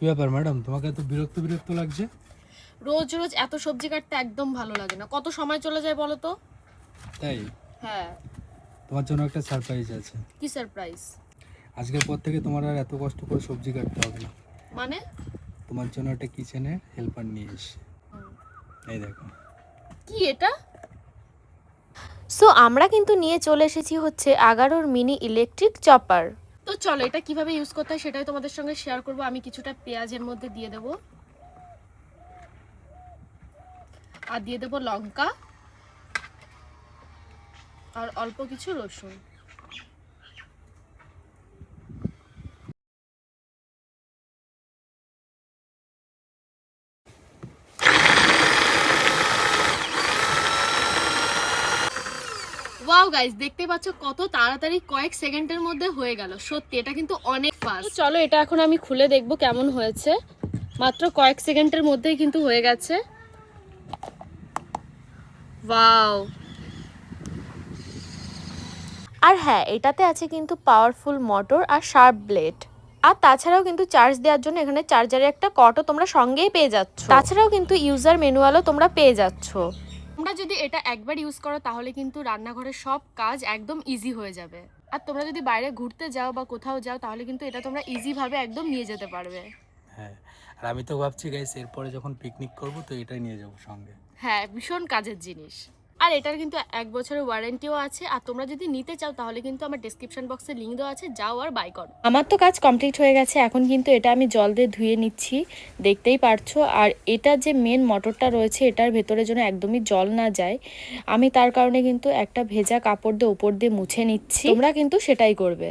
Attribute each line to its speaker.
Speaker 1: ব্যাপার ম্যাডাম, তোমাকে এত বিরক্ত বিরক্ত লাগছে?
Speaker 2: রোজ রোজ এত সবজি কাটতে একদম ভালো লাগে না। কত সময় চলে যায় বলো তো?
Speaker 1: তাই?
Speaker 2: হ্যাঁ।
Speaker 1: তোমার জন্য একটা সারপ্রাইজ আছে।
Speaker 2: কি সারপ্রাইজ?
Speaker 1: আজকের পর থেকে তোমার আর এত কষ্ট করে সবজি কাটতে হবে না।
Speaker 2: মানে?
Speaker 1: তোমার জন্য একটা কিচেনের হেল্পার নিয়ে এসেছি। এই দেখো।
Speaker 2: কি এটা?
Speaker 3: সো আমরা কিন্তু নিয়ে চলে এসেছি হচ্ছে 11 মিনি ইলেকট্রিক চপার।
Speaker 2: তো চলো এটা কিভাবে ইউজ করতে হয় সেটাই তোমাদের সঙ্গে শেয়ার করব। আমি কিছুটা পেঁয়াজের মধ্যে দিয়ে দেব, আর দিয়ে দেব লঙ্কা, আর অল্প কিছু রসুন। ওয়াও গাইস, দেখতে পাচ্ছ কত তাড়াতাড়ি কয়েক সেকেন্ডের মধ্যে হয়ে গেল। সত্যি এটা কিন্তু অনেক ফাস্ট। চলো এটা এখন আমি খুলে দেখব কেমন হয়েছে। মাত্র কয়েক সেকেন্ডের মধ্যেই কিন্তু হয়ে গেছে। ওয়াও।
Speaker 3: আর হ্যাঁ, এটাতে আছে কিন্তু পাওয়ারফুল মোটর আর শার্প ব্লেড। আর তাছাড়াও কিন্তু চার্জ দেওয়ার জন্য এখানে চার্জারের একটা কটও তোমরা সঙ্গেই পেয়ে যাচ্ছ। তাছাড়াও কিন্তু ইউজার ম্যানুয়ালও তোমরা পেয়ে যাচ্ছ।
Speaker 2: তোমরা যদি এটা একবার ইউজ করো তাহলে কিন্তু রান্নাঘরের সব কাজ একদম ইজি হয়ে যাবে। আর তোমরা যদি বাইরে ঘুরতে যাও বা কোথাও যাও তাহলে কিন্তু এটা তোমরা ইজিভাবে একদম নিয়ে যেতে পারবে।
Speaker 1: হ্যাঁ, আর আমি তো ভাবছি গাইস এরপরে যখন পিকনিক করব তো এটাই নিয়ে যাবো সঙ্গে।
Speaker 2: হ্যাঁ, ভীষণ কাজের জিনিস। আর এটার কিন্তু 1 বছরের ওয়ারেন্টিও আছে। আর তোমরা যদি নিতে চাও তাহলে কিন্তু আমার ডেসক্রিপশন বক্সে লিংক দেওয়া আছে, যাও আর বাই করো।
Speaker 3: আমার তো কাজ কমপ্লিট হয়ে গেছে, এখন কিন্তু এটা আমি জল দিয়ে ধুয়ে নিচ্ছি, দেখতেই পারছো। আর এটা যে মেন মোটরটা রয়েছে এটার ভেতরে যেন একদমই জল না যায়, আমি তার কারণে কিন্তু একটা ভেজা কাপড় দিয়ে উপর দিয়ে মুছে নিচ্ছি। তোমরা কিন্তু সেটাই করবে।